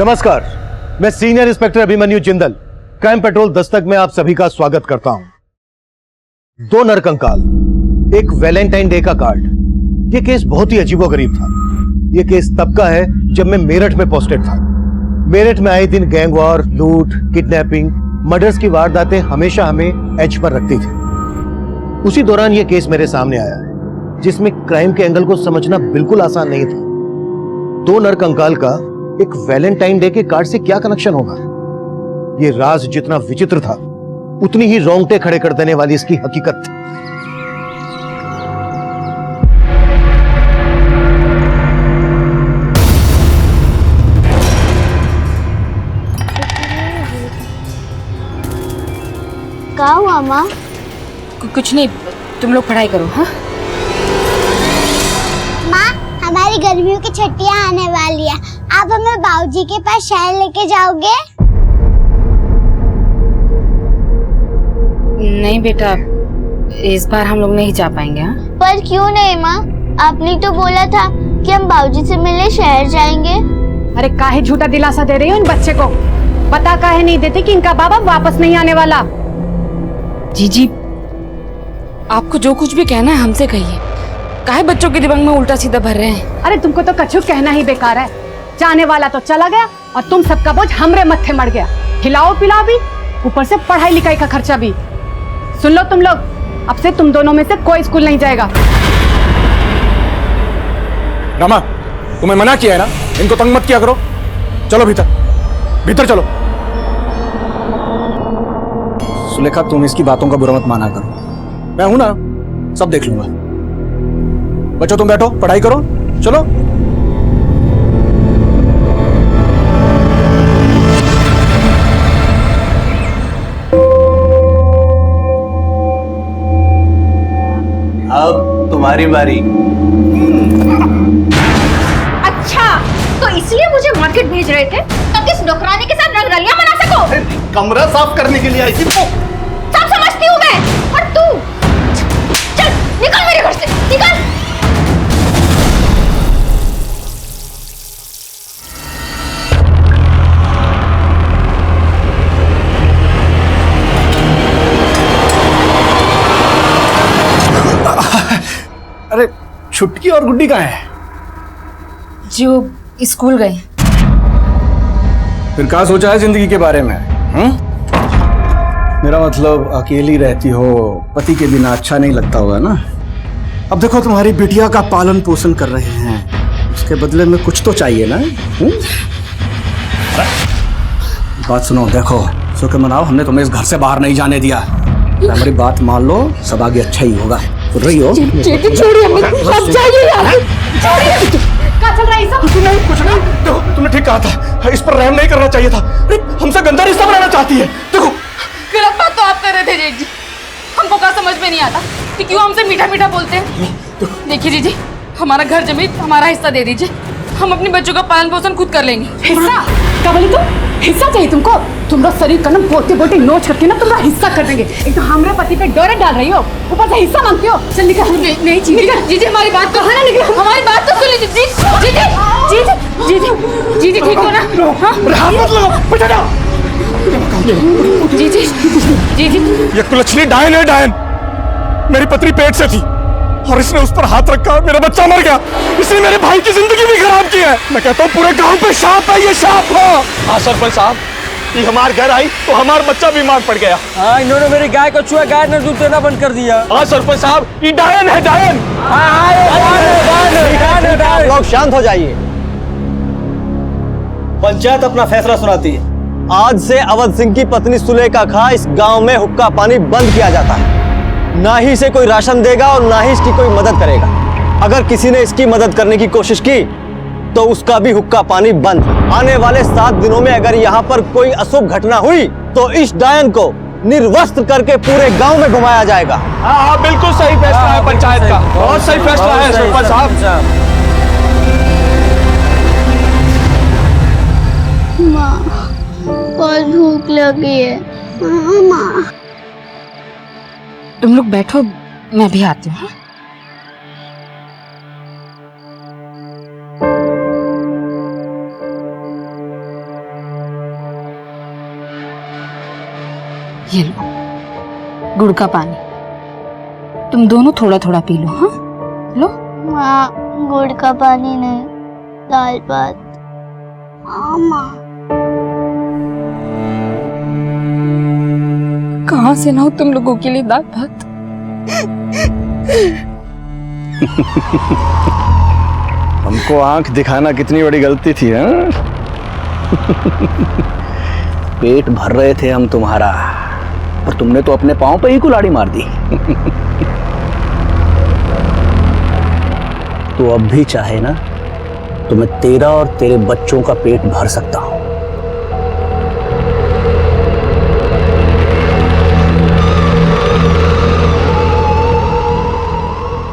नमस्कार, मैं senior inspector Abhimanyu Jindal crime petrol Dastak में आप सभी का स्वागत करता हूं। दो नरकंकाल, एक वैलेंटाइन डे का कार्ड। यह केस बहुत ही अजीबोगरीब था। यह केस तब का है जब मैं मेरठ में पोस्टेड था। मेरठ में आए दिन गैंग वॉर, लूट, किडनैपिंग, मर्डर्स की वारदातें हमेशा हमें एज पर रखती थी। उसी दौरान यह केस मेरे सामने आया, जिसमें क्राइम के एंगल को समझना बिल्कुल आसान नहीं था। दो नरकंकाल का एक वैलेंटाइन डे के कार्ड से क्या कनेक्शन होगा? यह राज जितना विचित्र था, उतनी ही रोंगटे खड़े कर देने वाली इसकी हकीकत थी। क्या हुआ माँ? कुछ नहीं, तुम लोग पढ़ाई करो। हाँ माँ, हमारी गर्मियों की छुट्टियाँ आने वाली है, आप हमें बाबूजी के पास शहर लेके जाओगे? नहीं बेटा, इस बार हम लोग नहीं जा पाएंगे। हाँ? पर क्यों नहीं माँ? आपने तो बोला था कि हम बाबूजी से मिलने शहर जाएंगे। अरे काहे झूठा दिलासा दे रही हो इन बच्चे को? बता काहे नहीं देते कि इनका बाबा वापस नहीं आने वाला? जीजी, आपको जो कुछ भी कहना है हमसे कहिए। काहे बच्चों के दिमाग में उल्टा सीधा भर रहे हैं? अरे तुमको तो कछु कहना ही बेकार है। जाने वाला तो चला गया और तुम सबका बोझ हमरे मत्थे मर गया। खिलाओ पिलाओ भी, ऊपर से पढ़ाई लिखाई का खर्चा भी। सुन लो तुम लोग, अब से तुम दोनों में से कोई स्कूल नहीं जाएगा। रमा, तुम्हें मना किया है ना, इनको तंग मत किया करो। चलो भीतर, भीतर चलो। सुलेखा, तुम इसकी बातों का बुरा मत माना करो। मैं हूं ना, सब देख लूंगा। बच्चों तुम बैठो, पढ़ाई करो, चलो। अब तुम्हारी बारी। अच्छा, तो इसलिए मुझे मार्केट भेज रहे थे ताकि इस नौकरानी के साथ रंगरलियां मना सको। कमरा साफ करने के लिए आई थी। सब समझती हूँ मैं, और तू चल निकल मेरे घर से, निकल। अरे छुटकी और गुड्डी कहाँ है? जो स्कूल गए। फिर क्या सोचा है जिंदगी के बारे में? मेरा मतलब अकेली रहती हो, पति के बिना अच्छा नहीं लगता होगा ना। अब देखो तुम्हारी बिटिया का पालन पोषण कर रहे हैं, उसके बदले में कुछ तो चाहिए ना। बात सुनो, देखो शुक्र मनाओ, हमने तुम्हें इस घर से बाहर नहीं जाने दिया। हमारी बात मान लो, सब आगे अच्छा ही होगा। सुन रही हो? छोड़िए हमें, अब जाइए यार। छोड़िए। क्या चल रहा है सब? कुछ नहीं। देखो तुमने ठीक कहा था, इस पर रहम नहीं करना चाहिए था। अरे हमसे गंदा रिश्ता बनाना चाहती है। देखो गलत बात तो आप कर रहे थे जीजी। हमको क्या समझ में नहीं आता कि क्यों हमसे मीठा मीठा बोलते हैं। देखिए जीजी, हमारा घर जमीन, हमारा हिस्सा दे दीजिए। हम अपने बच्चों का पालन पोषण खुद कर लेंगे। हिस्सा? क्या बोली तुम? हिस्सा चाहिए तुमको? तुम्हारा शरीर का ना बोटे बोटे नोच करके ना तुम्हारा हिस्सा कर देंगे। एक तो हमारे पति पे डोरे डाल रही हो, ऊपर से हिस्सा मांगती हो। चल निकल। नहीं जीजी, जीजी हमारी बात तो है ना, निकलो। हमारी बात तो सुन लीजिए। जीजी जीजी जीजी जीजी ठीक हो ना? हाँ बैठा जाओ। जीजी जीजी, ये कुलच्छनी डायन है, डायन। मेरी पत्नी पेट से थी और इसने उस पर हाथ रखा, मेरा बच्चा मर गया। इसने मेरे भाई की जिंदगी भी खराब की है। मैं कहता हूँ पूरे गांव पे शाप है, ये शाप है। हाँ सरपंच साहब, ये हमारे घर आई तो हमारा बच्चा बीमार पड़ गया। हाँ, इन्होंने मेरी गाय को छुआ, गाय ने दूध देना बंद कर दिया। हाँ सरपंच साहब, ये डायन है, डायन। आप लोग शांत हो जाइए। पंचायत अपना फैसला सुनाती है। आज से अवध सिंह की पत्नी सुलेखा खां इस गांव में हुक्का पानी बंद किया जाता है। ना ही इसे कोई राशन देगा और ना ही इसकी कोई मदद करेगा। अगर किसी ने इसकी मदद करने की कोशिश की तो उसका भी हुक्का पानी बंद। आने वाले 7 दिनों में अगर यहाँ पर कोई अशुभ घटना हुई तो इस डायन को निर्वस्त्र करके पूरे गांव में घुमाया जाएगा। हाँ बिल्कुल सही फैसला है पंचायत का, बहुत सही फैसला है सरपंच साहब। माँ, बहुत भूख लगी है। माँ, तुम लोग बैठो, मैं भी आती हूँ। ये लो गुड़ का पानी, तुम दोनों थोड़ा थोड़ा पी लो। हाँ लो। माँ गुड़ का पानी नहीं, दाल भात। हाँ माँ। कहाँ से लाऊं तुम लोगों के लिए दाल भात? हमको आंख दिखाना कितनी बड़ी गलती थी, हाँ? पेट भर रहे थे हम तुम्हारा, और तुमने तो अपने पांव पे ही कुल्हाड़ी मार दी। तो अब भी चाहे ना तो मैं तेरा और तेरे बच्चों का पेट भर सकता हूं।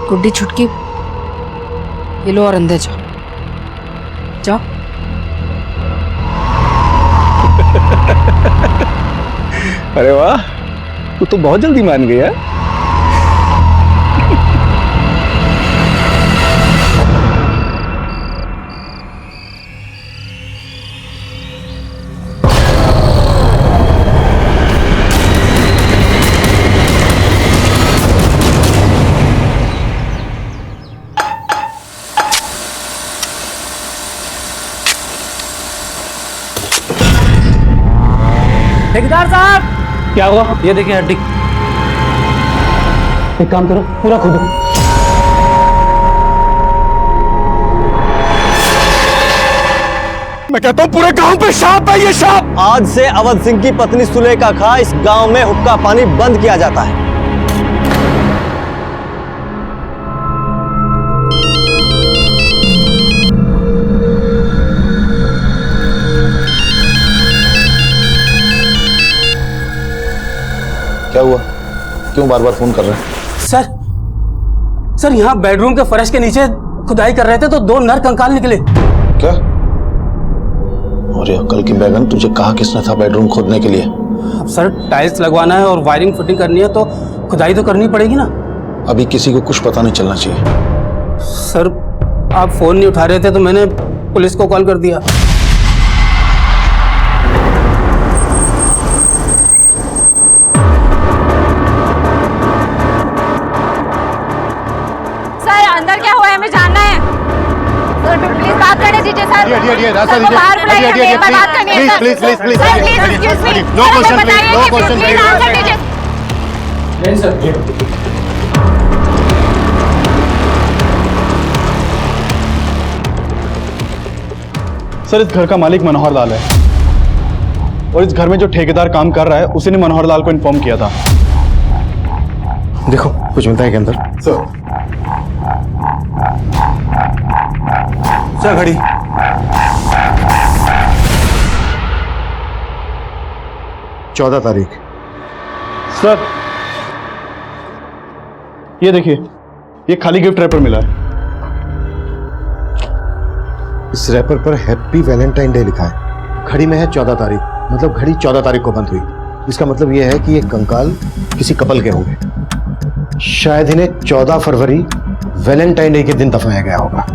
गुड्डी छुटकी, ये लो और अंदर जाओ। जाओ। अरे वाह, तू तो बहुत जल्दी मान गया। ठेकेदार साहब, क्या हुआ? ये देखिए हड्डी। एक काम करो, पूरा खोदो। मैं कहता हूँ पूरे गांव पे सांप है, ये सांप। आज से अवध सिंह की पत्नी सुलेखा खा इस गांव में हुक्का पानी बंद किया जाता है। क्या हुआ? क्यों बार बार फोन कर रहे हैं? सर यहाँ बेडरूम के फर्श के नीचे खुदाई कर रहे थे तो 2 नर कंकाल निकले। क्या? और ये अक्ल की बैगन, तुझे कहा किसने था बेडरूम खोदने के लिए? अब सर टाइल्स लगवाना है और वायरिंग फिटिंग करनी है तो खुदाई तो करनी पड़ेगी ना। अभी किसी को कुछ पता नहीं चलना चाहिए। सर आप फोन नहीं उठा रहे थे तो मैंने पुलिस को कॉल कर दिया। अंदर क्या हुआ है हमें जानना है। सर प्लीज बात करने दीजिए सर। रास्ता दीजिए। बाहर बुलाइए, हमें बात करनी है sir. Please sir please excuse me. No question please, no question please answer दीजिए। नहीं सर। सर इस घर का मालिक मनोहर लाल है, और इस घर में जो ठेकेदार काम कर रहा है उसी ने मनोहर लाल को इन्फॉर्म किया था। देखो कुछ मिलता है के अंदर। सर घड़ी। चौदह तारीख। सर ये देखिए, ये खाली गिफ्ट रैपर मिला है। इस रैपर पर हैप्पी वैलेंटाइन डे लिखा है। घड़ी में है 14 तारीख, मतलब घड़ी 14 तारीख को बंद हुई। इसका मतलब यह है कि ये कंकाल किसी कपल के होंगे। शायद इन्हें 14 फरवरी वैलेंटाइन डे के दिन दफनाया गया होगा।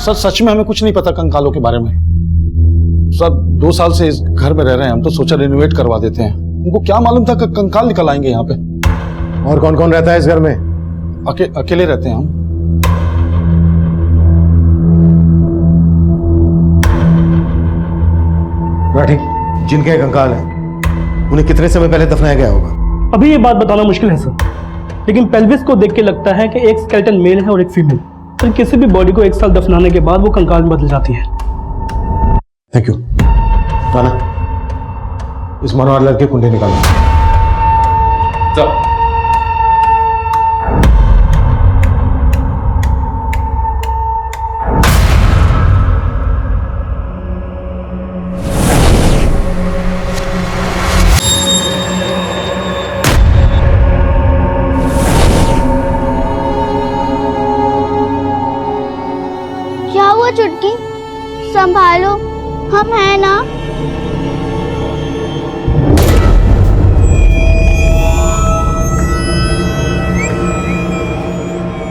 सर सच में हमें कुछ नहीं पता कंकालों के बारे में। सर 2 साल से इस घर में रह रहे हैं हम, तो सोचा रिनोवेट करवा देते हैं। उनको क्या मालूम था कि कंकाल निकल आएंगे यहाँ पे। और कौन कौन रहता है इस घर में? अकेले रहते हैं हम। राठी, जिनके कंकाल है उन्हें कितने समय पहले दफनाया गया होगा? अभी ये बात बताना मुश्किल है सर, लेकिन पेल्विस को देख के लगता है कि एक स्केलेटन मेल है और एक फीमेल। तो किसी भी बॉडी को 1 साल दफनाने के बाद वो कंकाल में बदल जाती है। Thank you. राना, इस मनोहर लाल की कुंडली निकालो। क्या हुआ चुटकी? संभालो, हम हैं ना।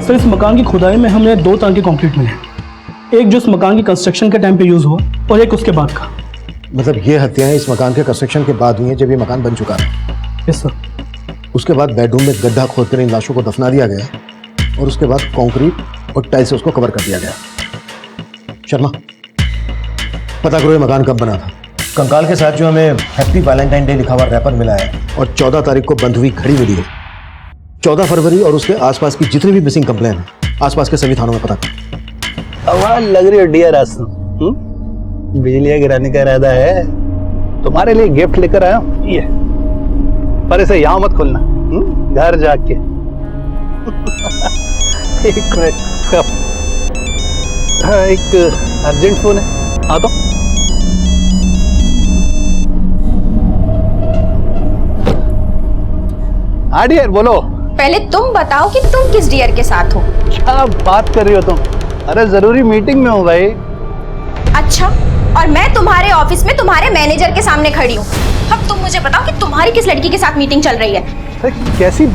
सर इस मकान की खुदाई में हमने 2 तरह के कंक्रीट मिले। एक जो इस मकान की कंस्ट्रक्शन के टाइम पे यूज हुआ और एक उसके बाद का। मतलब ये हत्याएं इस मकान के कंस्ट्रक्शन के बाद हुई हैं, जब ये मकान बन चुका है। Yes sir. उसके बाद बेडरूम में गड्ढा खोदकर इन लाशों को दफना दिया गया और उसके बाद कंक्रीट और टाइल से उसको कवर कर दिया गया। शर्मा, पता करो ये मकान कब बना था। कंकाल के साथ जो हमें हैप्पी वैलेंटाइन डे लिखा हुआ रैपर मिला है और 14 तारीख को बंद हुई घड़ी मिली है। 14 फरवरी और उसके आसपास की जितनी भी मिसिंग कंप्लेन है आसपास के सभी थानों में पता करो। आवाज लग रही है डियर आसम, बिजलियां गिराने का इरादा है। तुम्हारे लिए गिफ्ट लेकर आया हूं, ये पर इसे यहाँ मत खोलना, घर जाके। एक मिनट, एक अर्जेंट फोन है, आ तो। हाँ डियर, बोलो। पहले तुम बताओ कि तुम किस डियर के साथ हो। क्या बात कर रही हो तुम? अरे जरूरी मीटिंग में हूँ भाई। अच्छा, और मैं तुम्हारे ऑफिस में तुम्हारे मैनेजर के सामने खड़ी हूँ। अब तुम मुझे बताओ कि तुम्हारी किस लड़की के साथ मीटिंग चल रही है। कैसी?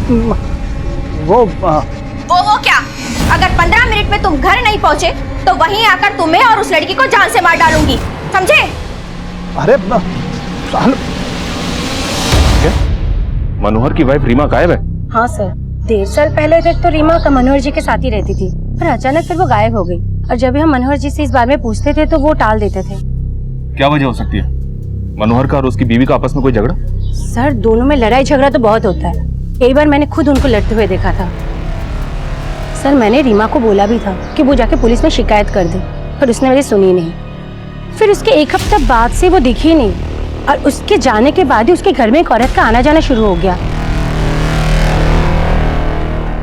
वो क्या? अगर 15 मिनट में तुम घर नहीं पहुँचे तो वहीं आकर तुम्हें और उस लड़की को जान से मार डालूंगी, समझे? अरे मनोहर की वाइफ रीमा गायब है? हाँ सर, 1.5 साल पहले तक तो रीमा का मनोहर जी के साथ ही रहती थी, पर अचानक फिर वो गायब हो गई। और जब भी हम मनोहर जी से इस बारे में पूछते थे तो वो टाल देते थे। क्या वजह हो सकती है? मनोहर का और उसकी बीवी का आपस में कोई झगड़ा? सर, दोनों में लड़ाई झगड़ा तो बहुत होता है। कई बार मैंने खुद उनको लड़ते हुए देखा था। सर, मैंने रीमा को बोला भी था कि वो जाके पुलिस में शिकायत कर दे, पर उसने मेरी सुनी नहीं। फिर उसके 1 हफ्ता बाद से वो दिखी नहीं और उसके जाने के बाद ही उसके घर में एक औरत का आना जाना शुरू हो गया।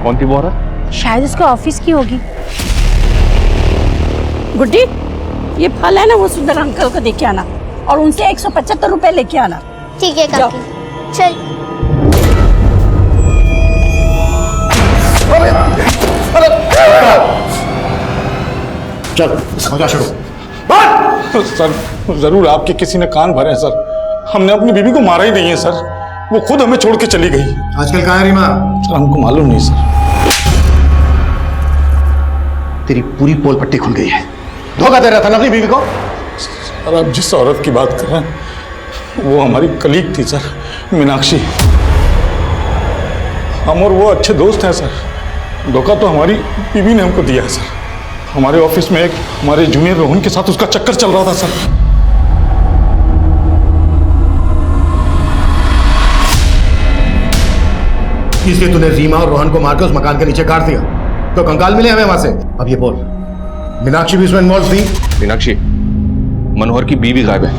कौन थी वो औरत? शायद उसके ऑफिस की होगी। गुड्डी, ये फल है ना, वो सुंदर अंकल को देके आना और उनसे 175 रुपए लेके आना। ठीक है काकी, चल। चल, मजा शुरू। सर, जरूर आपके किसी ने कान भरे हैं सर। हमने अपनी बीवी को मारा ही नहीं है सर, वो खुद हमें छोड़ के चली गई। आजकल कहाँ है रीमा? सर, हमको मालूम नहीं सर। तेरी पूरी पोल पट्टी खुल गई है। धोखा दे रहा था ना अपनी बीवी को। सर, आप जिस औरत की बात कर रहे हैं वो हमारी कलीग थी सर, मीनाक्षी। हम और वो अच्छे दोस्त हैं सर। धोखा तो हमारी बीवी ने हमको दिया है सर। हमारे ऑफिस में एक हमारे जूनियर रोहन के साथ उसका चक्कर चल रहा था सर। इसलिए तूने रीमा और रोहन को मारकर उस मकान के नीचे काट दिया, तो कंकाल मिले हमें वहां से। अब ये बोल, मीनाक्षी भी इसमें इन्वॉल्व थी? मीनाक्षी, मनोहर की बीवी गायब है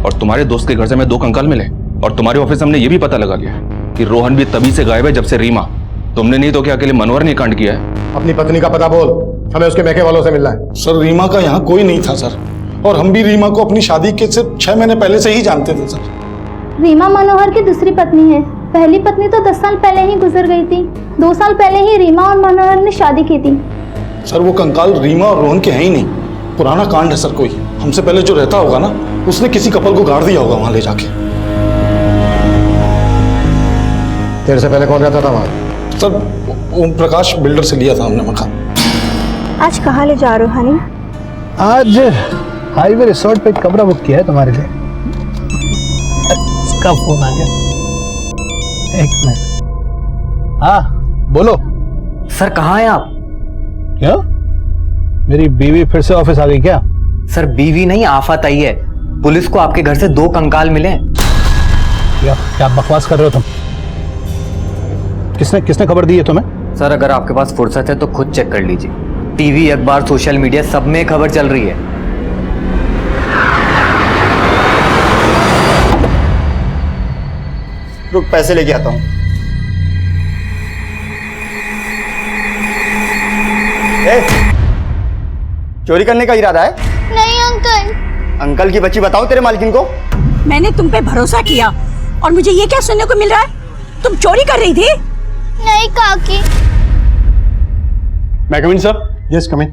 और तुम्हारे दोस्त के घर से हमें 2 कंकाल मिले और तुम्हारे ऑफिस हमने ये भी पता लगा लिया कि रोहन भी तभी से गायब है जब से रीमा। तुमने नहीं तो क्या अकेले मनोहर ने कांड किया है? अपनी पत्नी का पता बोल, हमें उसके मैके वालों से मिलना है। सर, रीमा का यहाँ कोई नहीं था सर, और हम भी रीमा को अपनी शादी के सिर्फ 6 महीने पहले से ही जानते थे सर। रीमा मनोहर की दूसरी पत्नी है। पहली पत्नी तो 10 साल पहले ही गुजर गई थी। 2 साल पहले ही रीमा और मनोहर ने शादी की थी। सर, वो कंकाल रीमा और रोहन के हैं ही नहीं, पुराना कांड है सर। कोई हमसे पहले जो रहता होगा ना, उसने किसी कपल को गाड़ दिया होगा वहां ले जाके। तेरे से पहले कौन रहता था वहां? सर, ओम प्रकाश बिल्डर से लिया था हमने मकान। आज कहाँ ले जा रहे हो हनी? आज हाईवे रिसोर्ट पे कमरा बुक किया है तुम्हारे लिए। इसका फोन आ गया, एक मिनट। हाँ बोलो। सर, कहाँ हैं आप? क्या? मेरी बीवी फिर से ऑफिस आ गई क्या? सर, बीवी नहीं, आफत आई है। पुलिस को आपके घर से 2 कंकाल मिले हैं। क्या बकवास कर रहे हो तुम? किसने खबर दी है तुम्हें? सर, अगर आपके पास फुर्सत है तो खुद चेक कर लीजिए। टीवी, अखबार, सोशल मीडिया सब में खबर चल रही है। रुक, पैसे लेके आता हूं। चोरी करने का इरादा है? नहीं अंकल। अंकल की बच्ची, बताओ तेरे मालकिन को। मैंने तुम पे भरोसा किया और मुझे ये क्या सुनने को मिल रहा है? तुम चोरी कर रही थी? नहीं काकी। मैं कम इन सर? यस कम इन।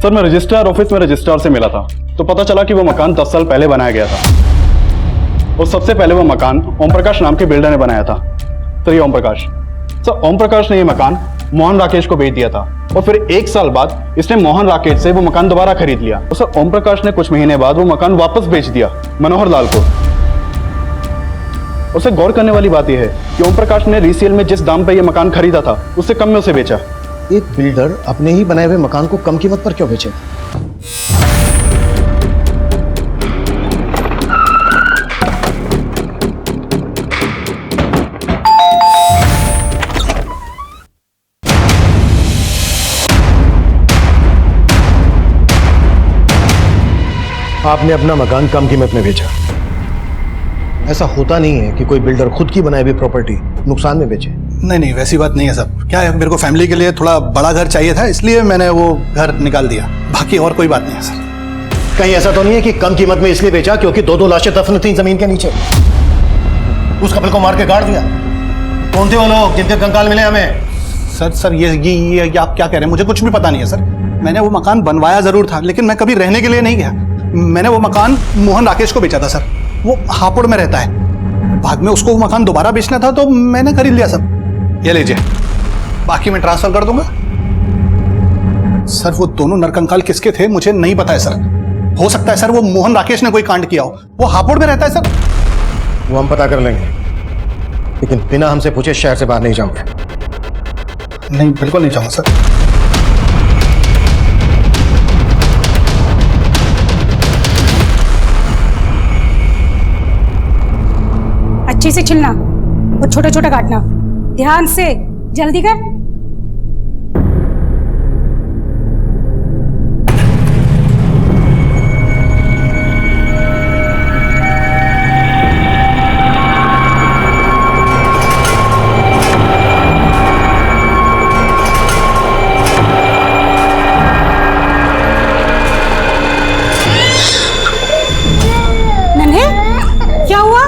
सर, मैं रजिस्ट्रार ऑफिस में रजिस्ट्रार से मिला था तो पता चला कि वो मकान 10 साल पहले बनाया गया था और सबसे पहले वो मकान ओम प्रकाश नाम के बिल्डर ने बनाया था। सर, ये ओम प्रकाश ने ये मकान मोहन राकेश को बेच दिया था और फिर 1 साल बाद इसने मोहन राकेश से वो मकान दोबारा खरीद लिया। तो सर ओम प्रकाश ने कुछ महीने बाद वो मकान वापस बेच दिया मनोहर लाल को। उसे गौर करने वाली बात यह है कि ओम प्रकाश ने रीसेल में जिस दाम पर यह मकान खरीदा था उससे कम में उसे बेचा। एक बिल्डर अपने ही बनाए हुए मकान को कम कीमत पर क्यों बेचेगा? आपने अपना मकान कम कीमत में बेचा। ऐसा होता नहीं है कि कोई बिल्डर खुद की बनाई हुई प्रॉपर्टी नुकसान में बेचे। नहीं नहीं, वैसी बात नहीं है सर। क्या है, मेरे को फैमिली के लिए थोड़ा बड़ा घर चाहिए था, इसलिए मैंने वो घर निकाल दिया। बाकी और कोई बात नहीं है सर। कहीं ऐसा तो नहीं है कि कम कीमत में इसलिए बेचा क्योंकि 2 लाशें दफन थी जमीन के नीचे, उस कपल को मार के गाड़ दिया? कौन थे वो लोग जिनके कंकाल मिले हमें? सर ये आप क्या कह रहे हैं? मुझे कुछ भी पता नहीं है सर। मैंने वो मकान बनवाया जरूर था, लेकिन मैं कभी रहने के लिए नहीं गया। मैंने वो मकान मोहन राकेश को बेचा था सर। वो हापुड़ में रहता है। बाद में उसको वो मकान दोबारा बेचना था तो मैंने खरीद लिया सर। ये लीजिए, बाकी मैं ट्रांसफर कर दूंगा। सर वो दोनों नरकंकाल किसके थे मुझे नहीं पता है सर। हो सकता है सर वो मोहन राकेश ने कोई कांड किया हो। वो हापुड़ में रहता है सर। वो हम पता कर लेंगे, लेकिन बिना हमसे पूछे शहर से बाहर नहीं जाओगे। नहीं, बिल्कुल नहीं चाहूंगा सर। अच्छे से छिलना और छोटा छोटा काटना, ध्यान से, जल्दी कर। नन्हे, क्या हुआ?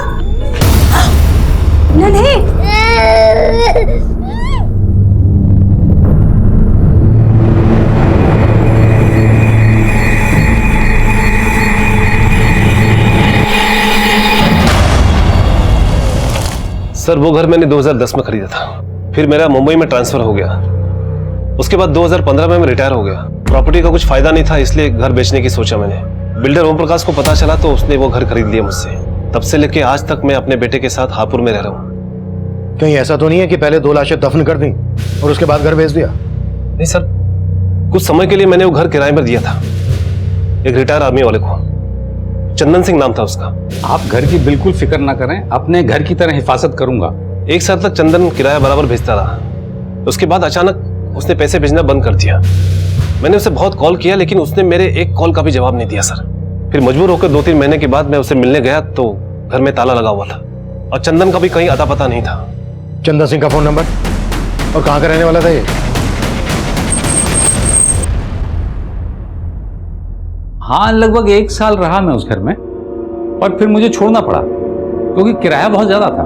नन्हे, सर वो घर मैंने 2010 में खरीदा था, फिर मेरा मुंबई में ट्रांसफर हो गया। उसके बाद 2015 में मैं रिटायर हो गया। प्रॉपर्टी का कुछ फायदा नहीं था, इसलिए घर बेचने की सोचा मैंने। बिल्डर ओम प्रकाश को पता चला तो उसने वो घर खरीद लिया मुझसे। तब से लेके आज तक मैं अपने बेटे के साथ हापुड़ में रह रहा हूँ। कहीं ऐसा तो नहीं है कि पहले 2 लाशें दफन कर दी और उसके बाद घर बेच दिया? नहीं सर, कुछ समय के लिए मैंने वो घर किराए पर दिया था एक रिटायर आर्मी वाले को। चंदन सिंह नाम था उसका। आप घर की बिल्कुल फिक्र ना करें, अपने घर की तरह हिफाजत करूंगा। 1 साल तक चंदन किराया बराबर भेजता रहा। उसके बाद अचानक उसने पैसे भेजना बंद कर दिया। मैंने उसे बहुत कॉल किया, लेकिन उसने मेरे एक कॉल का भी जवाब नहीं दिया सर। फिर मजबूर होकर 2-3 महीने के बाद मैं उसे मिलने गया तो घर में ताला लगा हुआ था और चंदन का भी कहीं अता पता नहीं था। चंदन सिंह का फोन नंबर और कहां का रहने वाला था ये? हाँ, लगभग 1 साल रहा मैं उस घर में और फिर मुझे छोड़ना पड़ा क्योंकि किराया बहुत ज्यादा था।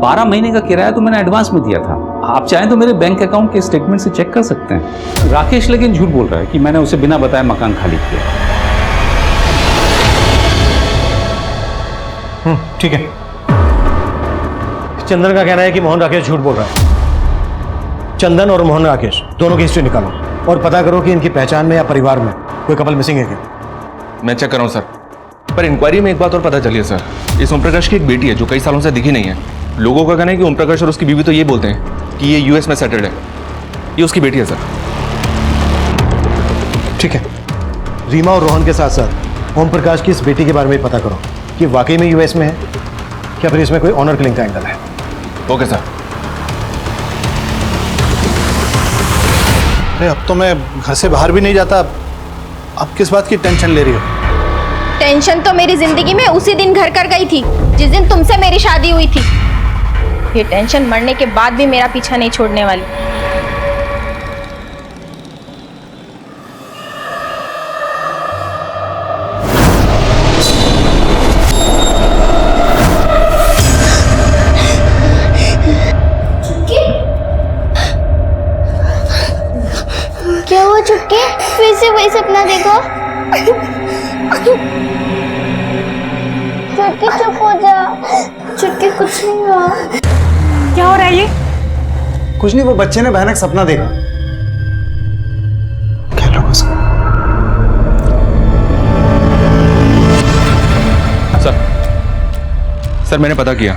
12 महीने का किराया तो मैंने एडवांस में दिया था। आप चाहें तो मेरे बैंक अकाउंट के स्टेटमेंट से चेक कर सकते हैं। राकेश लेकिन झूठ बोल रहा है कि मैंने उसे बिना बताए मकान खाली किया। ठीक है। चंदन का कहना है कि मोहन राकेश झूठ बोल रहा है। चंदन और मोहन राकेश दोनों की हिस्ट्री निकालो और पता करो कि इनकी पहचान में या परिवार में कोई कपल मिसिंग है क्या। मैं चेक कर रहा हूँ सर, पर इंक्वायरी में एक बात और पता चली है सर। इस ओम प्रकाश की एक बेटी है जो कई सालों से दिखी नहीं है। लोगों का कहना है कि ओम प्रकाश और उसकी बीवी तो ये बोलते हैं कि ये यूएस में सेटल्ड है। ये उसकी बेटी है सर। ठीक है, रीमा और रोहन के साथ साथ ओम प्रकाश की इस बेटी के बारे में पता करो कि वाकई में यूएस में है क्या फिर इसमें कोई ऑनर किलिंग का एंगल है। Okay sir. अरे अब तो मैं घर से बाहर भी नहीं जाता। अब किस बात की टेंशन ले रही हो? टेंशन तो मेरी जिंदगी में उसी दिन घर कर गई थी जिस दिन तुमसे मेरी शादी हुई थी। ये टेंशन मरने के बाद भी मेरा पीछा नहीं छोड़ने वाली। क्या हुआ चुटकी? फिर से वही सपना देखो। चुटकी चुप हो जा। चुटकी कुछ नहीं हुआ। क्या हो रहा है ये? कुछ नहीं, वो बच्चे ने भयानक सपना देखा। क्या लोग सर मैंने पता किया,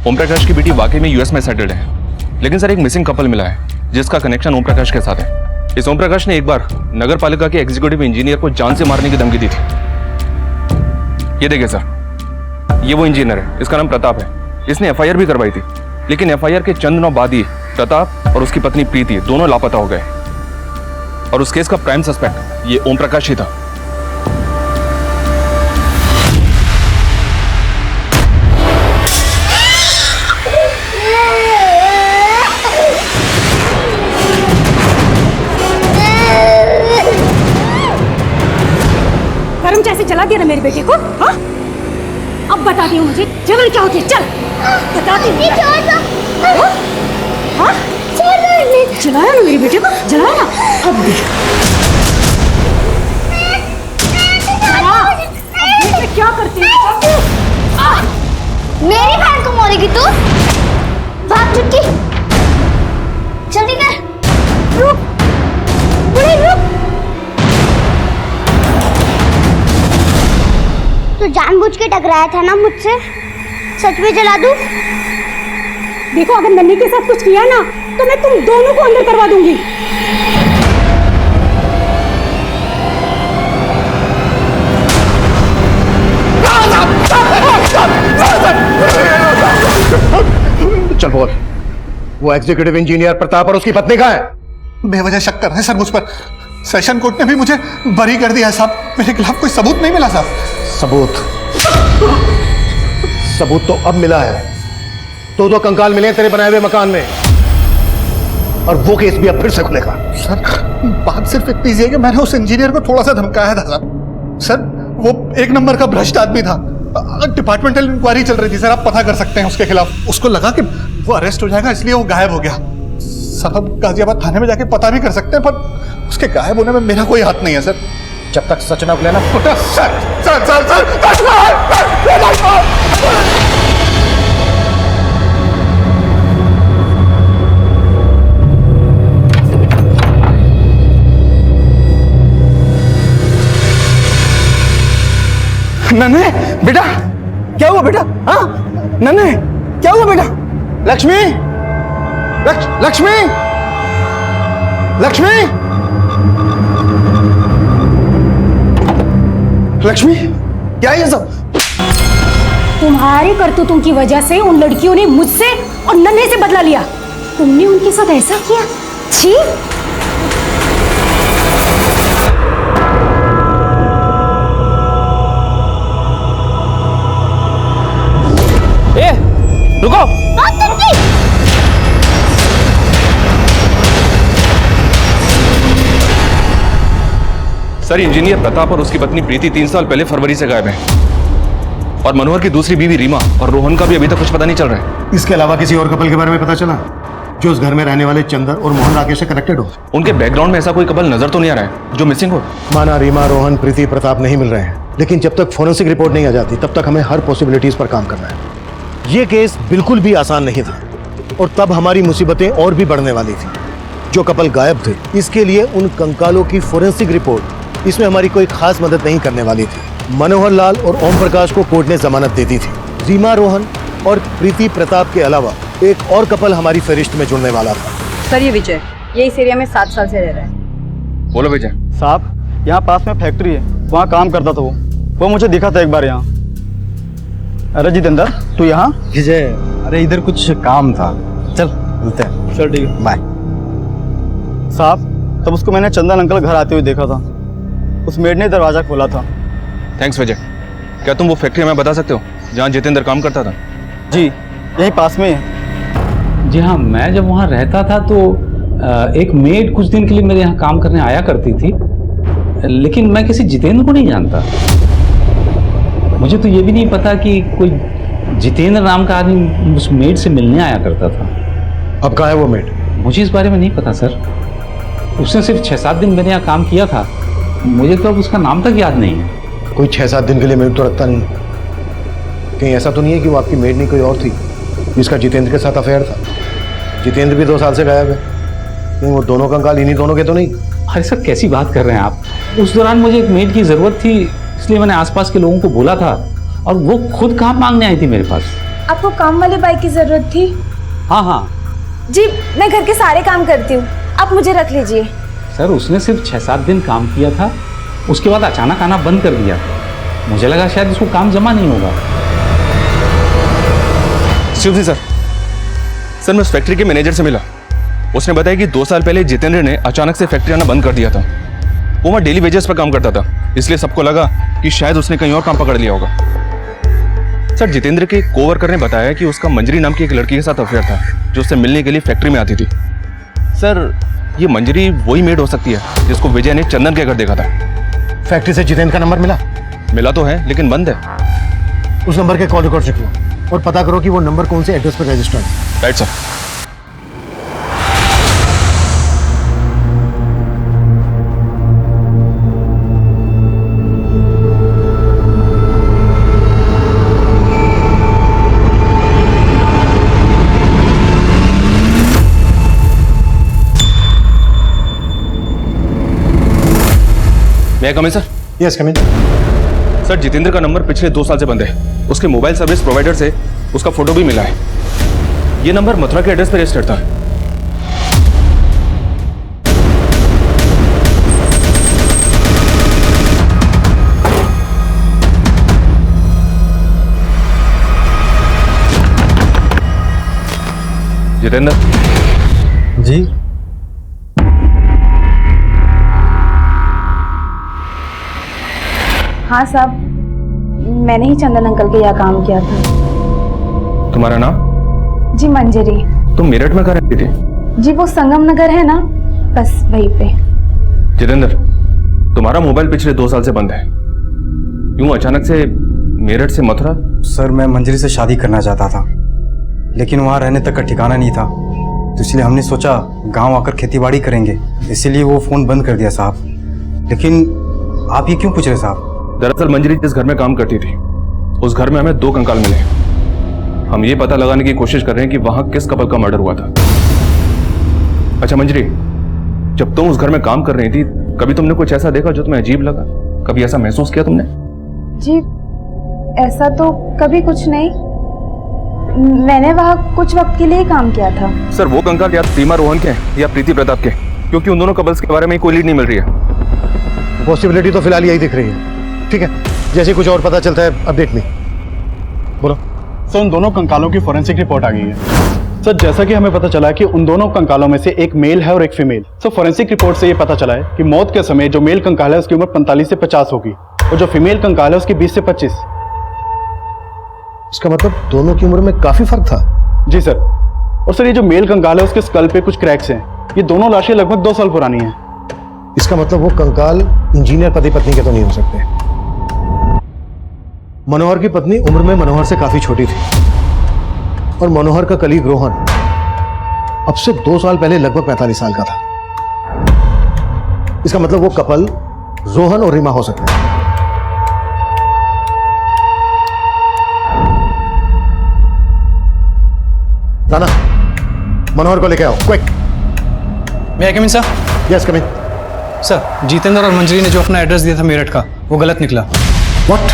ओम प्रकाश की बेटी वाकई में यूएस में सेटल्ड है, लेकिन सर एक मिसिंग कपल मिला है जिसका कनेक्शन ओम प्रकाश के साथ है। इस ओम प्रकाश ने एक बार नगर पालिका के एग्जीक्यूटिव इंजीनियर को जान से मारने की धमकी दी थी। ये देखिए सर, ये वो इंजीनियर है, इसका नाम प्रताप है। इसने एफआईआर भी करवाई थी, लेकिन एफआईआर के चंद दिनों बाद ही प्रताप और उसकी पत्नी प्रीति दोनों लापता हो गए, और उस केस का प्राइम सस्पेक्ट ये ओम प्रकाश ही था। कर्म जैसे जला दिया ना मेरे बेटे को। हाँ, अब बताती हूँ मुझे जलन क्या होती है। चल बताती हूँ। हाँ? जलाया ना मेरे बेटे को, जलाया। अब देख, अब देख क्या करती है। मेरी बहन को मारेगी तू? भाग चुटकी, जल्दी कर। रुक बुढ़ी, रुक। तू जानबूझ के टकराया था ना मुझसे? सच में जला दूं? देखो, अगर नन्ही के साथ कुछ किया ना तो मैं तुम दोनों को अंदर करवा दूंगी। चल बोल, वो एग्जीक्यूटिव इंजीनियर प्रताप और उसकी पत्नी कहाँ है? बेवजह शक कर रहे हैं सर मुझ पर। सेशन कोर्ट ने भी मुझे बरी कर दिया साहब। मेरे खिलाफ कोई सबूत नहीं मिला साहब। सबूत तो अब मिला है। दो कंकाल मिले तेरे बनाए हुए मकान में, और वो केस भी अब फिर से खुलेगा। सर बात सिर्फ इतनी सी है कि मैंने उस इंजीनियर को थोड़ा सा धमकाया था साहब। सर वो एक नंबर का भ्रष्ट आदमी था। डिपार्टमेंटल इंक्वायरी चल रही थी सर, आप पता कर सकते हैं उसके खिलाफ। उसको लगा कि वो अरेस्ट हो जाएगा, इसलिए वो गायब हो गया। साहब गाजियाबाद थाने में जाके पता भी कर सकते हैं, पर उसके गायब होने में मेरा कोई हाथ नहीं है सर। जब तक सच न खुले ना। नन्हे बेटा, क्या हुआ बेटा? हाँ नन्हे, क्या हुआ बेटा? लक्ष्मी, लक्ष्मी, लक्ष्मी, लक्ष्मी, क्या है ये सब? तुम्हारे करतूतों की वजह से उन लड़कियों ने मुझसे और नन्हे से बदला लिया। तुमने उनके साथ ऐसा किया? छी! ए, रुको! सर, इंजीनियर प्रताप और उसकी पत्नी प्रीति 3 साल पहले फरवरी से गायब हैं, और मनोहर की दूसरी बीवी रीमा और रोहन का भी अभी तक कुछ पता नहीं चल रहा है। इसके अलावा किसी और कपल के बारे में पता चला जो उस घर में रहने वाले चंदर और मोहन राकेश से कनेक्टेड हो? उनके बैकग्राउंड में ऐसा कोई कपल नजर तो नहीं आ रहा है जो मिसिंग हो। माना रीमा, रोहन, प्रीति, प्रताप नहीं मिल रहे हैं, लेकिन जब तक फोरेंसिक रिपोर्ट नहीं आ जाती तब तक हमें हर पॉसिबिलिटीज पर काम करना है। ये केस बिल्कुल भी आसान नहीं था, और तब हमारी मुसीबतें और भी बढ़ने वाली थी। जो कपल गायब थे, इसके लिए उन कंकालों की फोरेंसिक रिपोर्ट इसमें हमारी कोई खास मदद नहीं करने वाली थी। मनोहर लाल और ओम प्रकाश को कोर्ट ने जमानत दे दी थी। रीमा, रोहन और प्रीति प्रताप के अलावा एक और कपल हमारी फहरिस्त में जुड़ने वाला था। सर, ये विजय, ये इस एरिया में 7 साल से रह रहा है। बोलो विजय। साहब, यहाँ पास में फैक्ट्री है, वहाँ काम करता था वो मुझे दिखा था एक बार यहाँ। अरे जितेंद्र, तू यहाँ? विजय, अरे इधर कुछ काम था, चल मिलते हैं। चल ठीक है, बाय। साहब, तब उसको मैंने चंदन अंकल घर आते हुए देखा था। उस मेड ने दरवाजा खोला था। थैंक्स विजय। क्या तुम वो फैक्ट्री हमें बता सकते हो जहाँ जितेंद्र काम करता था? जी, यहीं पास में है। जी हाँ, मैं जब वहाँ रहता था तो एक मेड कुछ दिन के लिए मेरे यहाँ काम करने आया करती थी, लेकिन मैं किसी जितेंद्र को नहीं जानता। मुझे तो ये भी नहीं पता कि कोई जितेंद्र नाम का आदमी उस मेड से मिलने आया करता था। अब कहाँ है वो मेड? मुझे इस बारे में नहीं पता सर। उसने सिर्फ 6-7 दिन मेरे यहाँ काम किया था, मुझे तो अब उसका नाम तक याद नहीं है। कोई 6-7 दिन के लिए मेड तो रखता नहीं। कहीं ऐसा तो नहीं है कि वो आपकी मेड नहीं कोई और थी जिसका जितेंद्र के साथ अफेयर था? जितेंद्र भी 2 साल से गायब है। नहीं, वो दोनों कंकाल इन्हीं दोनों के तो नहीं? अरे सर कैसी बात कर रहे हैं आप? उस दौरान मुझे एक मेड की जरूरत थी, इसलिए मैंने आसपास के लोगों को बोला था और वो खुद काम मांगने आई थी मेरे पास। आपको काम वाली बाई की जरूरत थी? हाँ हाँ जी, मैं घर के सारे काम करती हूँ, आप मुझे रख लीजिए। सर उसने सिर्फ 6-7 दिन काम किया था, उसके बाद अचानक आना बंद कर दिया। मुझे लगा शायद इसको काम जमा नहीं होगा। शिव जी सर मैं उस फैक्ट्री के मैनेजर से मिला। उसने बताया कि 2 साल पहले जितेंद्र ने अचानक से फैक्ट्री आना बंद कर दिया था। वो वहाँ डेली वेजेस पर काम करता था, इसलिए सबको लगा कि शायद उसने कहीं और काम पकड़ लिया होगा। सर जितेंद्र के कोवर्कर ने बताया कि उसका मंजरी नाम की एक लड़की के साथ अफेयर था, जो उससे मिलने के लिए फैक्ट्री में आती थी। सर ये मंजरी वही मेड हो सकती है जिसको विजय ने चंदन के घर देखा था। फैक्ट्री से जितेंद्र का नंबर मिला तो है, लेकिन बंद है। उस नंबर के कॉल रिकॉर्ड चेक लो और पता करो कि वो नंबर कौन से एड्रेस पर रजिस्टर्ड है। Right sir. मैं कम इन सर? यस कम इन। सर जितेंद्र का नंबर पिछले 2 साल से बंद है। उसके मोबाइल सर्विस प्रोवाइडर से उसका फोटो भी मिला है। ये नंबर मथुरा के एड्रेस पर रजिस्टर्ड था। जितेंद्र जी हाँ साहब, मैंने ही चंदन अंकल के यहाँ काम किया था। तुम्हारा नाम? जी मंजरी। तुम मेरठ में कहाँ रहती थी? जी वो संगम नगर है ना, बस वहीं पे। जितेंद्र तुम्हारा मोबाइल पिछले 2 साल से बंद है, यूं अचानक से मेरठ से मथुरा? सर मैं मंजरी से शादी करना चाहता था, लेकिन वहाँ रहने तक का ठिकाना नहीं था, तो इसलिए हमने सोचा गांव आकर खेतीबाड़ी करेंगे, इसीलिए वो फ़ोन बंद कर दिया साहब। लेकिन आप ये क्यों पूछ रहे साहब? दरअसल मंजरी जिस घर में काम करती थी उस घर में हमें 2 कंकाल मिले। हम ये पता लगाने की कोशिश कर रहे हैं कि वहां किस कपल का मर्डर हुआ था। अच्छा मंजरी, जब तुम उस घर में काम कर रही थी कभी तुमने कुछ ऐसा देखा जो तुम्हें अजीब लगा? कभी ऐसा महसूस किया तुमने? जी ऐसा तो कभी कुछ नहीं, मैंने वहाँ कुछ वक्त के लिए ही काम किया था। सर वो कंकाल या सीमा रोहन के या प्रीति प्रताप के, क्योंकि उन दोनों कपल्स के बारे में कोई लीड नहीं मिल रही है। पॉसिबिलिटी तो फिलहाल यही दिख रही है। ठीक है, जैसे कुछ और पता चलता है अपडेट में बोलो। सर उन दोनों कंकालों की फोरेंसिक रिपोर्ट आ गई है। सर जैसा कि हमें पता चला है कि उन दोनों कंकालों में से एक मेल है और एक फीमेल। सर फोरेंसिक रिपोर्ट से ये पता चला है कि मौत के समय जो मेल कंकाल है उसकी उम्र 45 से 50 होगी और जो फीमेल कंकाल है उसकी 20 से 25। इसका मतलब दोनों की उम्र में काफी फर्क था। जी सर। और सर ये जो मेल कंकाल है उसके स्कल पे कुछ क्रैक्स हैं। ये दोनों लाशें लगभग 2 साल पुरानी हैं। इसका मतलब वो कंकाल इंजीनियर पति पत्नी के तो नहीं हो सकते। मनोहर की पत्नी उम्र में मनोहर से काफी छोटी थी और मनोहर का कलीग रोहन अब से 2 साल पहले लगभग 45 साल का था। इसका मतलब वो कपल रोहन और रीमा हो सकते हैं। राना, मनोहर को लेके आओ क्विक। मैं कम इन सर? यस कम इन। सर जितेंद्र और मंजरी ने जो अपना एड्रेस दिया था मेरठ का, वो गलत निकला। व्हाट?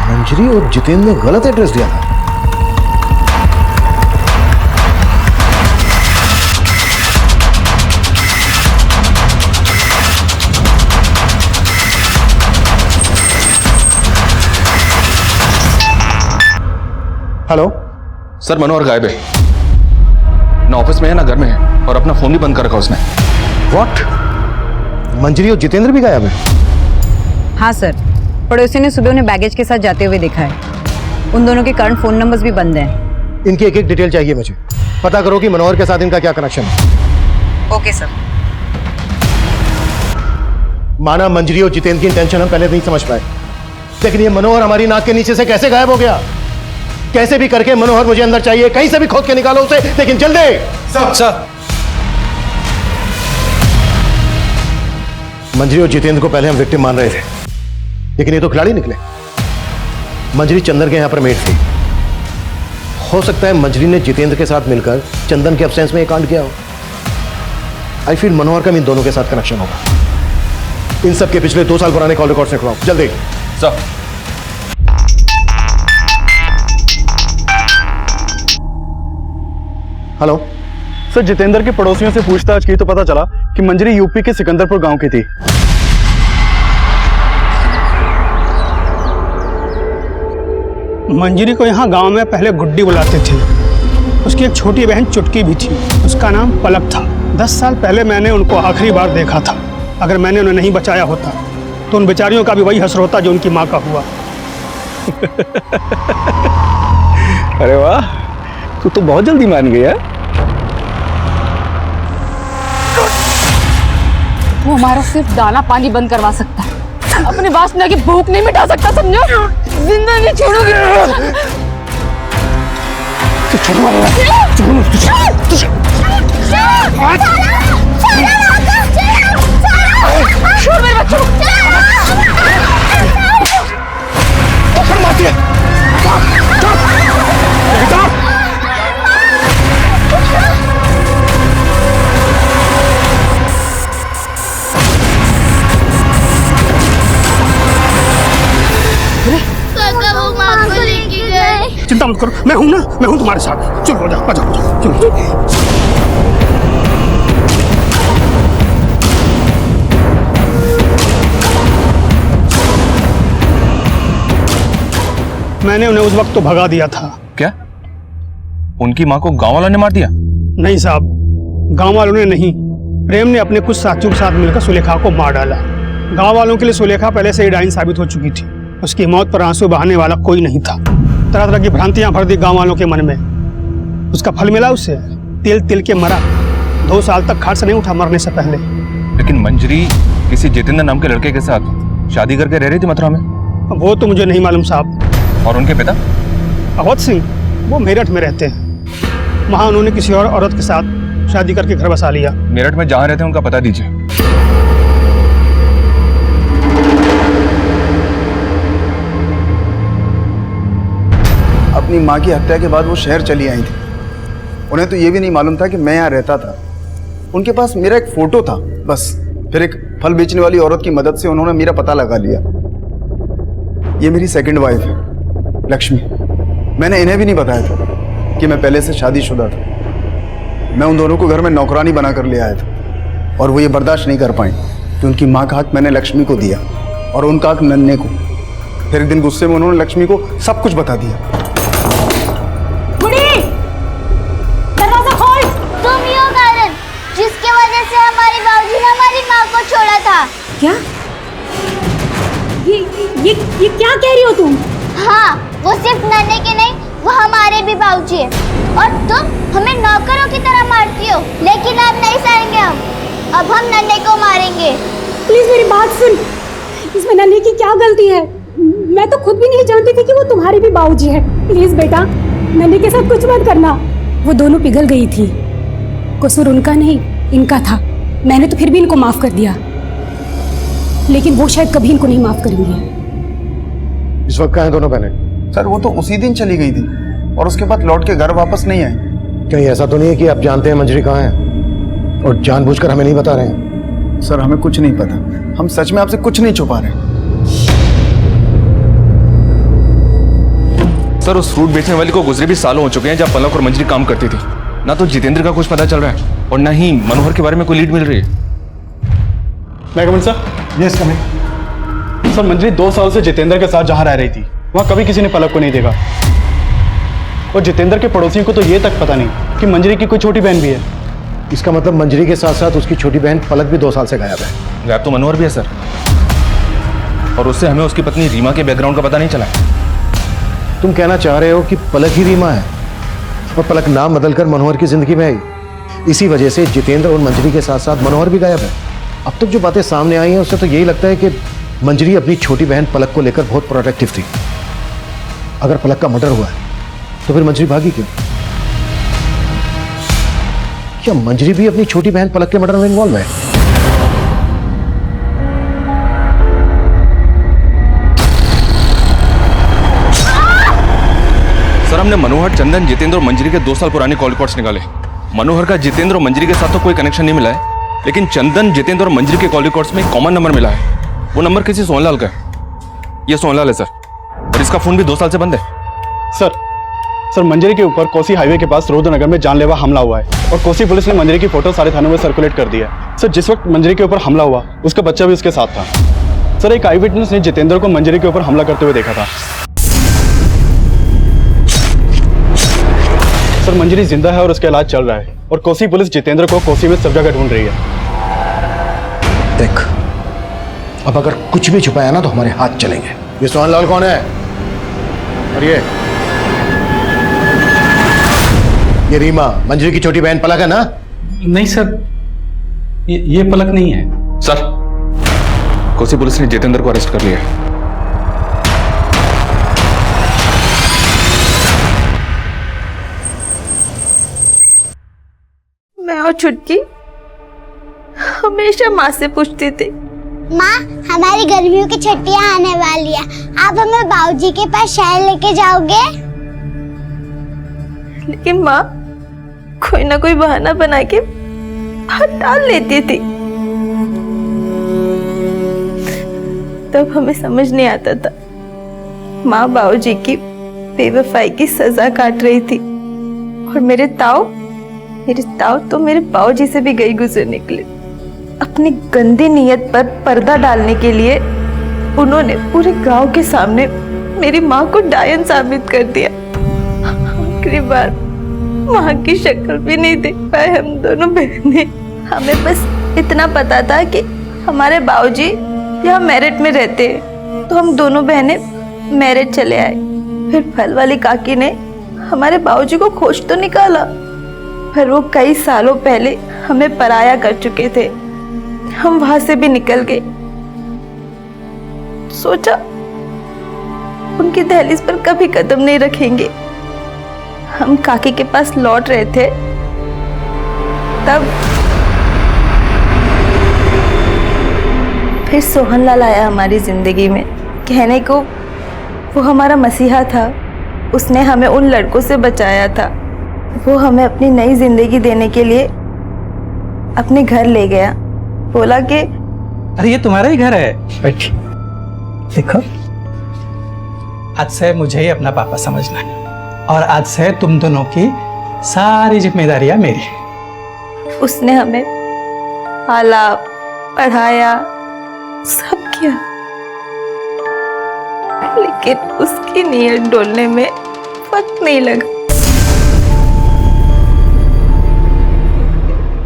मंजरी और जितेंद्र ने गलत एड्रेस दिया था? हेलो सर मनोहर गायब है, ना ऑफिस में है ना घर में है, और अपना फोन भी बंद कर रखा उसने। व्हाट? मंजरी और जितेंद्र भी गायब है? हाँ सर, पड़ोसी ने सुबह उन्हें बैगेज के साथ जाते हुए देखा है। उन दोनों के करंट फोन नंबर्स भी बंद हैं। इनकी एक एक डिटेल चाहिए मुझे। पता करो कि मनोहर के साथ इनका क्या कनेक्शन है। Okay sir. माना मंजरी और जितेंद्र की इंटेंशन हम पहले नहीं समझ पाए, लेकिन ये मनोहर हमारी नाक के नीचे से कैसे गायब हो गया? कैसे भी करके मनोहर मुझे अंदर चाहिए, कहीं से भी खोद के निकालो उसे, लेकिन जल्दी। सर मंजरी और जितेंद्र को पहले हम विक्टिम मान रहे थे, लेकिन ये तो खिलाड़ी निकले। मंजरी चंदन के यहां पर मेट थी। हो सकता है मंजरी ने जितेंद्र के साथ मिलकर चंदन के एब्सेंस में ये कांड किया हो। आई फील मनोहर का भी इन दोनों के साथ कनेक्शन होगा। इन सब के पिछले 2 साल पुराने कॉल रिकॉर्ड्स निकलवाओ जल्दी। सर। हेलो सर, जितेंद्र के पड़ोसियों से पूछताछ की तो पता चला कि मंजरी यूपी के सिकंदरपुर गांव की थी। मंजरी को यहाँ गांव में पहले गुड्डी बुलाते थे। उसकी एक छोटी बहन चुटकी भी थी, उसका नाम पलक था। 10 साल पहले मैंने उनको आखिरी बार देखा था। अगर मैंने उन्हें नहीं बचाया होता तो उन बेचारियों का भी वही हश्र होता जो उनकी माँ का हुआ। अरे वाह, तू तो बहुत जल्दी मान गया। वो हमारा सिर्फ दाना पानी बंद करवा सकता है, अपने वासना की भूख नहीं मिटा सकता, समझो? जिंदा नहीं छोड़ोगे। छोड़ मेरे बच्चों। चिंता मत करो, मैं हूं ना, मैं हूं तुम्हारे साथ। चलो आ जाओ, आ जाओ, चलो। मैंने उन्हें उस वक्त तो भगा दिया था। क्या उनकी माँ को गांव वालों ने मार दिया? नहीं साहब, गांव वालों ने नहीं, प्रेम ने अपने कुछ साथियों के साथ मिलकर सुलेखा को मार डाला। गांव वालों के लिए सुलेखा पहले से ही डाइन साबित हो चुकी थी। उसकी मौत पर आंसू बहाने वाला कोई नहीं था। तरह तरह की भ्रांतियां भर दी गांव वालों के मन में। उसका फल मिला उसे, तिल तिल के मरा। 2 साल तक खाट से नहीं उठा मरने से पहले। लेकिन मंजरी किसी जितेंद्र नाम के लड़के के साथ शादी करके रह रही थी मथुरा में। वो तो मुझे नहीं मालूम साहब। और उनके पिता अवध सिंह, वो मेरठ में रहते हैं। वहां उन्होंने किसी और औरत के साथ शादी करके घर बसा लिया। मेरठ में जहाँ रहते हैं उनका पता दीजिए। अपनी माँ की हत्या के बाद वो शहर चली आई थी। उन्हें तो ये भी नहीं मालूम था कि मैं यहाँ रहता था। उनके पास मेरा एक फोटो था बस। फिर एक फल बेचने वाली औरत की मदद से उन्होंने मेरा पता लगा लिया। ये मेरी सेकंड वाइफ है, लक्ष्मी। मैंने इन्हें भी नहीं बताया था कि मैं पहले से शादीशुदा था। मैं उन दोनों को घर में नौकरानी बना कर ले आया था और वो ये बर्दाश्त नहीं कर पाए कि उनकी माँ का हक मैंने लक्ष्मी को दिया और उनका हक नन्हे को। फिर एक दिन गुस्से में उन्होंने लक्ष्मी को सब कुछ बता दिया। दरवाजा खोल। तुम ही हो कारण जिसके वजह से हमारे बाबूजी ने हमारी माँ को छोड़ा था। क्या? ये क्या कह रही हो तुम? हाँ, वो सिर्फ नन्हे के नहीं, वो हमारे भी बाबूजी है। और तुम हमें नौकरों की तरह मारती हो, लेकिन अब नहीं सहेंगे हम। अब हम नन्हे को मारेंगे। प्लीज मेरी बात सुन। इसमें नन्हे की क्या गलती है? मैं तो खुद भी नहीं जानती थी कि वो तुम्हारी भी बाबूजी है। प्लीज बेटा, नन्हे के साथ कुछ मत करना। वो दोनों पिघल गई थी, कसूर उनका नहीं इनका था। मैंने तो फिर भी इनको माफ कर दिया, लेकिन वो शायद कभी इनको नहीं माफ करेंगे। इस वक्त कहाँ हैं दोनों बहनें? सर वो तो उसी दिन चली गई थी और उसके बाद लौट के घर वापस नहीं आई। कहीं ऐसा तो नहीं है कि आप जानते हैं मंजरी कहाँ है और जानबूझकर हमें नहीं बता रहे हैं? सर हमें कुछ नहीं पता। हम सच में आपसे कुछ नहीं छुपा रहे। सर उस फ्रूट बेचने वाली को गुजरे भी सालों हो चुके हैं जब पलक और मंजरी काम करती थी। ना तो जितेंद्र का कुछ पता चल रहा है और ना ही मनोहर के बारे में कोई लीड मिल रही है। मैं coming sir? Yes coming. Sir Manjari 2 साल से जितेंद्र के साथ जहां रह रही थी वहां कभी किसी ने पलक को नहीं देखा। और जितेंद्र के पड़ोसियों को तो ये तक पता नहीं कि मंजरी की कोई छोटी बहन भी है। इसका मतलब मंजरी के साथ साथ उसकी छोटी बहन पलक भी 2 साल से गायब है। गायब तो मनोहर भी है सर, और उससे हमें उसकी पत्नी रीमा के बैकग्राउंड का पता नहीं चला। तुम कहना चाह रहे हो कि पलक ही रीमा है और पलक नाम बदलकर मनोहर की जिंदगी में आई। इसी वजह से जितेंद्र और मंजरी के साथ साथ मनोहर भी गायब है। अब तक जो बातें सामने आई हैं उससे तो यही लगता है कि मंजरी अपनी छोटी बहन पलक को लेकर बहुत प्रोटेक्टिव थी। अगर पलक का मर्डर हुआ है तो फिर मंजरी भागी क्यों? क्या मंजरी भी अपनी छोटी बहन पलक के मर्डर में इन्वॉल्व है? सर हम हमने मनोहर, चंदन, जितेंद्र और मंजरी के 2 साल पुराने कॉल रिकॉर्ड्स निकाले। मनोहर का जितेंद्र और मंजरी के साथ तो कोई कनेक्शन नहीं मिला है, लेकिन चंदन, जितेंद्र और मंजरी के कॉल रिकॉर्ड्स में एक कॉमन नंबर मिला है। वो नंबर किसी सोहनलाल का है। ये सोहनलाल है सर, और इसका फोन भी 2 साल से बंद है। सर मंजरी के ऊपर कोसी हाईवे के पास रुद्रनगर में जानलेवा हमला हुआ है और कोसी पुलिस ने मंजरी की फोटो सारे थानों में सर्कुलेट कर दिया है। सर जिस वक्त मंजरी के ऊपर हमला हुआ उसका बच्चा भी उसके साथ था। सर एक आई विटनेस ने जितेंद्र को मंजरी के ऊपर हमला करते हुए देखा था। सर मंजरी जिंदा है और उसका इलाज चल रहा है और कोसी पुलिस जितेंद्र को कोसी में सब जगह ढूंढ रही है। देख, अब अगर कुछ भी छुपाया ना तो हमारे हाथ चलेंगे। ये सोहनलाल कौन है? और ये रीमा, मंजरी की छोटी बहन पलक है ना? नहीं सर, ये पलक नहीं है। सर कोसी पुलिस ने जितेंद्र को अरेस्ट कर लिया है। मैं और छुटकी हमेशा माँ से पूछती थी, माँ हमारी गर्मियों की छुट्टियां आने वाली है, आप हमें बाबूजी के पास शहर लेके जाओगे? लेकिन माँ कोई ना कोई बहाना बना के बाहर डाल लेती थी। तब हमें समझ नहीं आता था माँ बाबूजी की बेवफाई की सजा काट रही थी और मेरे ताऊ तो मेरे बाबूजी से भी गई गुजर निकले। अपनी गंदी नीयत पर पर्दा डालने के लिए उन्होंने पूरे गांव के सामने मेरी माँ को डायन साबित कर दिया। आखिरी बार माँ की शक्ल भी नहीं देख पाए हम दोनों बहनें। हमें बस इतना पता था कि हमारे बाबूजी यहाँ मेरठ में रहते हैं, तो हम दोनों बहनें मेरठ चले आए। फिर फल वाली काकी ने हमारे बाबूजी को खोज तो निकाला, पर वो कई सालों पहले हमें पराया कर चुके थे। हम वहां से भी निकल गए। सोचा उनकी दहलीज पर कभी कदम नहीं रखेंगे। हम काकी के पास लौट रहे थे, तब फिर सोहनलाल आया हमारी जिंदगी में। कहने को वो हमारा मसीहा था, उसने हमें उन लड़कों से बचाया था। वो हमें अपनी नई जिंदगी देने के लिए अपने घर ले गया। बोला कि अरे ये तुम्हारा ही घर है, बैठ। देखो, आज से मुझे ही अपना पापा समझना है और आज से तुम दोनों की सारी जिम्मेदारियां मेरी। उसने हमें पाला, पढ़ाया, सब किया, लेकिन उसकी नीयत डोलने में वक्त नहीं लगा।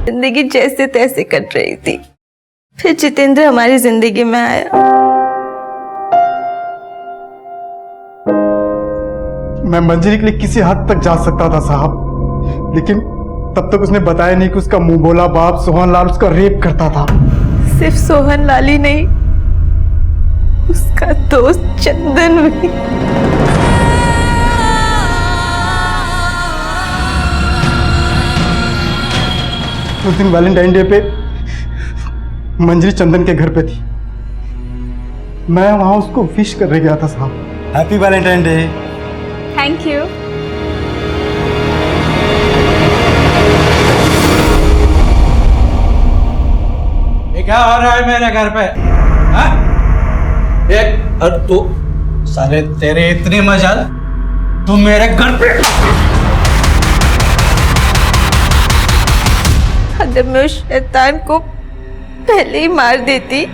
जिंदगी जैसे तैसे कट रही थी। फिर जितेंद्र हमारी जिंदगी में आया। मैं मंजरी के लिए किसी हद तक जा सकता था साहब, लेकिन तब तक उसने बताया नहीं कि उसका मुंह बोला बाप सोहनलाल उसका रेप करता था। सिर्फ सोहनलाल ही नहीं, उसका दोस्त चंदन भी। उस दिन वैलेंटाइन डे पे मंजरी चंदन के घर पे थी। मैं वहां उसको विश करने गया था साहब। Happy Valentine day. Thank you. ये क्या हो रहा है मेरे घर पे? एक और तू साले, तेरे इतनी मजाल, तू मेरे घर पे। अगर मैं उस शैतान को पहले ही मार देती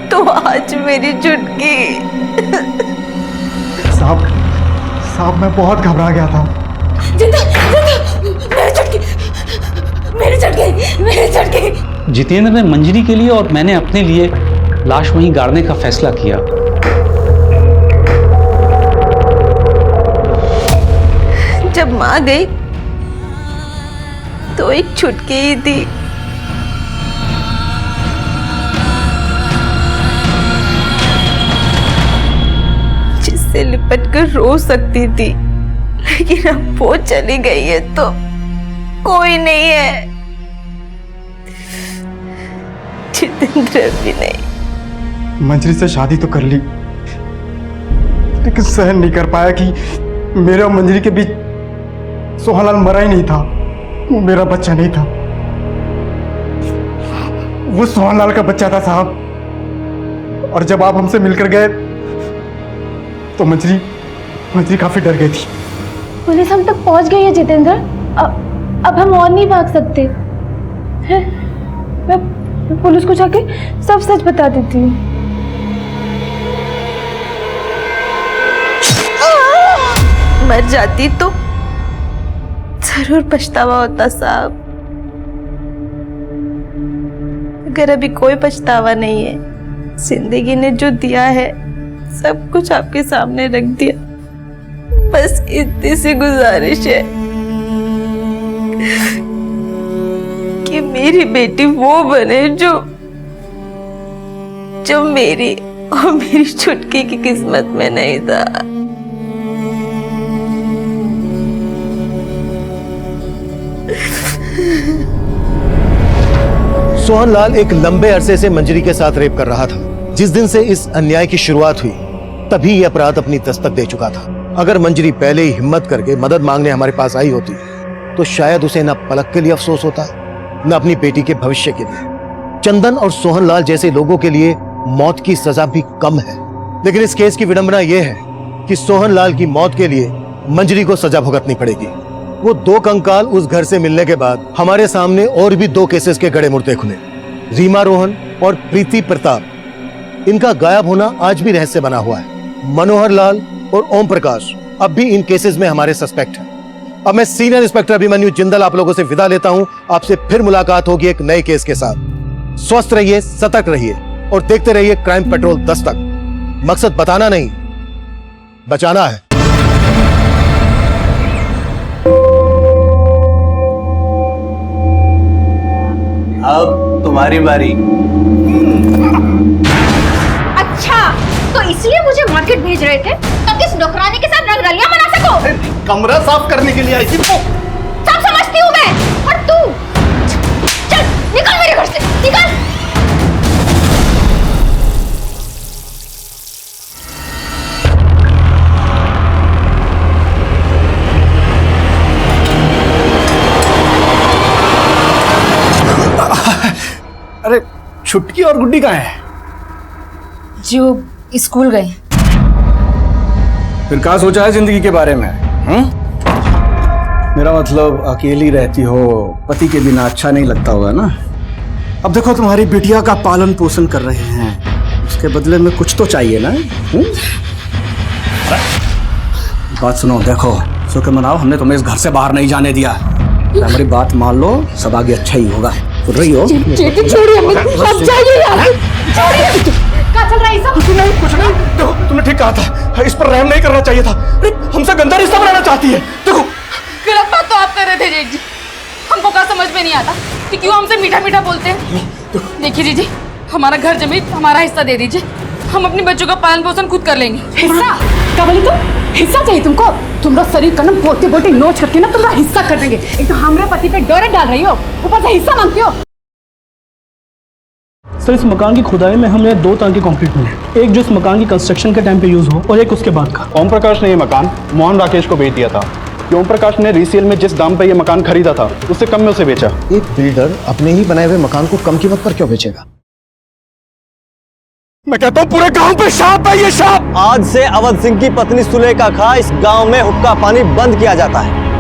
तो आज मेरी चुटकी। साहब मैं बहुत घबरा गया था। मेरी चुटकी। जितेंद्र ने मंजरी के लिए और मैंने अपने लिए लाश वहीं गाड़ने का फैसला किया। जब माँ गई तो एक छुटकी ही थी। जिससे लिपट कर रो सकती थी, लेकिन अब वो चली गई है तो कोई नहीं है। जितेंद्र भी नहीं। मंजरी से शादी तो कर ली, लेकिन सहन नहीं कर पाया कि मेरे और मंजरी के बीच सोहनलाल मरा ही नहीं था। वो मेरा बच्चा नहीं था, वो सोहनलाल का बच्चा था साहब। और जब आप हमसे मिलकर गए तो मंजरी काफी डर गई थी। पुलिस हम तक पहुंच गई है जितेंद्र। अब हम और नहीं भाग सकते हैं। मैं पुलिस को जाके सब सच बता देती हूँ। मर जाती तो जरूर पछतावा होता साहब। अगर अभी कोई पछतावा नहीं है, जिंदगी ने जो दिया है सब कुछ आपके सामने रख दिया। बस इतनी सी गुजारिश है कि मेरी बेटी वो बने जो मेरी और मेरी छुटकी की किस्मत में नहीं था। सोहनलाल एक लंबे अरसे से मंजरी के साथ रेप कर रहा था। जिस दिन से इस अन्याय की शुरुआत हुई तभी यह अपराध अपनी दस्तक दे चुका था। अगर मंजरी पहले ही हिम्मत करके मदद मांगने हमारे पास आई होती तो शायद उसे न पलक के लिए अफसोस होता, न अपनी बेटी के भविष्य के लिए। चंदन और सोहनलाल जैसे लोगों के लिए मौत की सजा भी कम है, लेकिन इस केस की विडंबना यह है कि सोहनलाल की मौत के लिए मंजरी को सजा भुगतनी पड़ेगी। वो दो कंकाल उस घर से मिलने के बाद हमारे सामने और भी दो केसेस के गड़े मुर्दे खुले, रीमा रोहन और प्रीति प्रताप। इनका गायब होना आज भी रहस्य बना हुआ है। मनोहर लाल और ओम प्रकाश अब भी इन केसेस में हमारे सस्पेक्ट हैं। अब मैं सीनियर इंस्पेक्टर अभिमन्यु जिंदल आप लोगों से विदा लेता हूं। आपसे फिर मुलाकात होगी एक नए केस के साथ। स्वस्थ रहिए, सतर्क रहिए और देखते रहिए क्राइम पेट्रोल दस्तक। मकसद बताना नहीं, बचाना है। अब तुम्हारी बारी। अच्छा, तो इसलिए मुझे मार्केट भेज रहे थे ताकि इस नौकरानी के साथ रंगरलियां मना सको। कमरा साफ करने के लिए आई थी। सब समझती हूँ मैं। और तू चल निकल मेरे घर से, निकल। अरे छुटकी और गुड्डी कहाँ है? जो स्कूल गए। फिर क्या सोचा है जिंदगी के बारे में? मेरा मतलब अकेली रहती हो, पति के बिना अच्छा नहीं लगता होगा ना। अब देखो तुम्हारी बिटिया का पालन पोषण कर रहे हैं, उसके बदले में कुछ तो चाहिए ना। बात सुनो, देखो शुक्र मनाओ हमने तुम्हें इस घर से बाहर नहीं जाने दिया। हमारी बात मान लो, सब आगे अच्छा ही होगा। सुन रही हो? छोड़िए हमें, अब जाइए यार। छोड़िए। क्या चल रहा है सब? कुछ नहीं। देखो तुमने ठीक कहा था, इस पर रहम नहीं करना चाहिए था। अरे हमसे गंदा रिश्ता बनाना चाहती है। देखो गलत बात तो आप कर रहे थे जेठ जी। हमको क्या समझ में नहीं आता कि क्यों हमसे मीठा मीठा बोलते हैं। देखिए जीजी, हमारा घर जमीन हमारा हिस्सा दे दीजिए, हम अपने बच्चों का पालन पोषण खुद कर लेंगे। हिस्सा? क्या बोली तुम? हिस्सा चाहिए तुमको? तुम्हारा शरीर का ना बोते बोते नोच करके ना तुम्हारा हिस्सा कर देंगे। एक तो हमारे पति पे डोरे डाल रही हो, ऊपर से हिस्सा मांगती हो। सर, इस मकान की खुदाई में हमें दो टांके कंक्रीट मिले, एक जो इस मकान की कंस्ट्रक्शन के टाइम पे यूज हो और एक उसके बाद का। ओम प्रकाश ने ये मकान मोहन राकेश को बेच दिया था। ओम प्रकाश ने रीसेल में जिस दाम पर यह मकान खरीदा था उससे कम में उसे बेचा। एक बिल्डर अपने ही बनाए हुए मकान को कम कीमत पर क्यों बेचेगा? मैं कहता हूँ पूरे गांव पे शाप है, ये शाप। आज से अवध सिंह की पत्नी सुलेखा खा इस गांव में हुक्का पानी बंद किया जाता है।